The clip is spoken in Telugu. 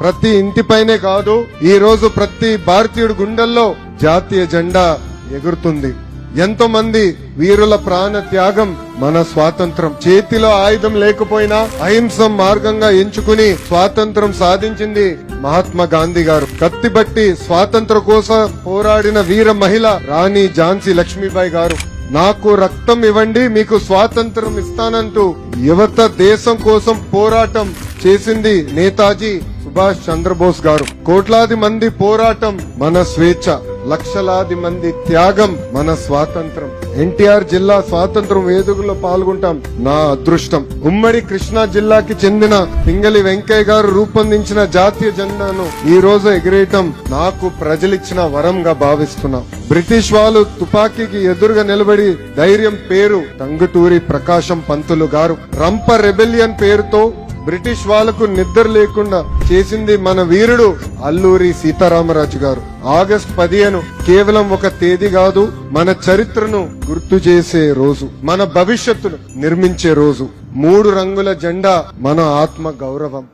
ప్రతి ఇంటిపైనే కాదు, ఈ రోజు ప్రతి భారతీయుడి గుండెల్లో జాతీయ జెండా ఎగురుతుంది. ఎంతో మంది వీరుల ప్రాణ త్యాగం మన స్వాతంత్రం. చేతిలో ఆయుధం లేకపోయినా అహింస మార్గంగా ఎంచుకుని స్వాతంత్రం సాధించింది మహాత్మా గాంధీ గారు. కత్తిబట్టి స్వాతంత్రం కోసం పోరాడిన వీర మహిళ రాణి ఝాన్సీ లక్ష్మీబాయి గారు. నాకు రక్తం ఇవ్వండి, మీకు స్వాతంత్రం ఇస్తానంటూ యువత దేశం కోసం పోరాటం చేసింది నేతాజీ సుభాష్ చంద్రబోస్ గారు. కోట్లాది మంది పోరాటం మన స్వేచ్ఛ, లక్షలాది మంది త్యాగం మన స్వాతంత్రం. ఎన్టీఆర్ జిల్లా స్వాతంత్రం వేడుకల్లో పాల్గొంటాం నా అదృష్టం. ఉమ్మడి కృష్ణా జిల్లాకి చెందిన పింగళి వెంకయ్య గారు రూపొందించిన జాతీయ జెండాను ఈ రోజు ఎగిరేయటం నాకు ప్రజలిచ్చిన వరంగా భావిస్తున్నా. బ్రిటిష్ వాళ్ళు తుపాకీకి ఎదురుగా నిలబడి ధైర్యం పేరు టంగుటూరి ప్రకాశం పంతులు గారు. రంప రెబెలియన్ పేరుతో బ్రిటిష్ వాళ్లకు నిద్ర లేకుండా చేసింది మన వీరుడు అల్లూరి సీతారామరాజు గారు. ఆగస్టు 15 కేవలం ఒక తేదీ కాదు, మన చరిత్రను గుర్తు చేసే రోజు, మన భవిష్యత్తును నిర్మించే రోజు. 3 రంగుల జెండా మన ఆత్మ గౌరవం.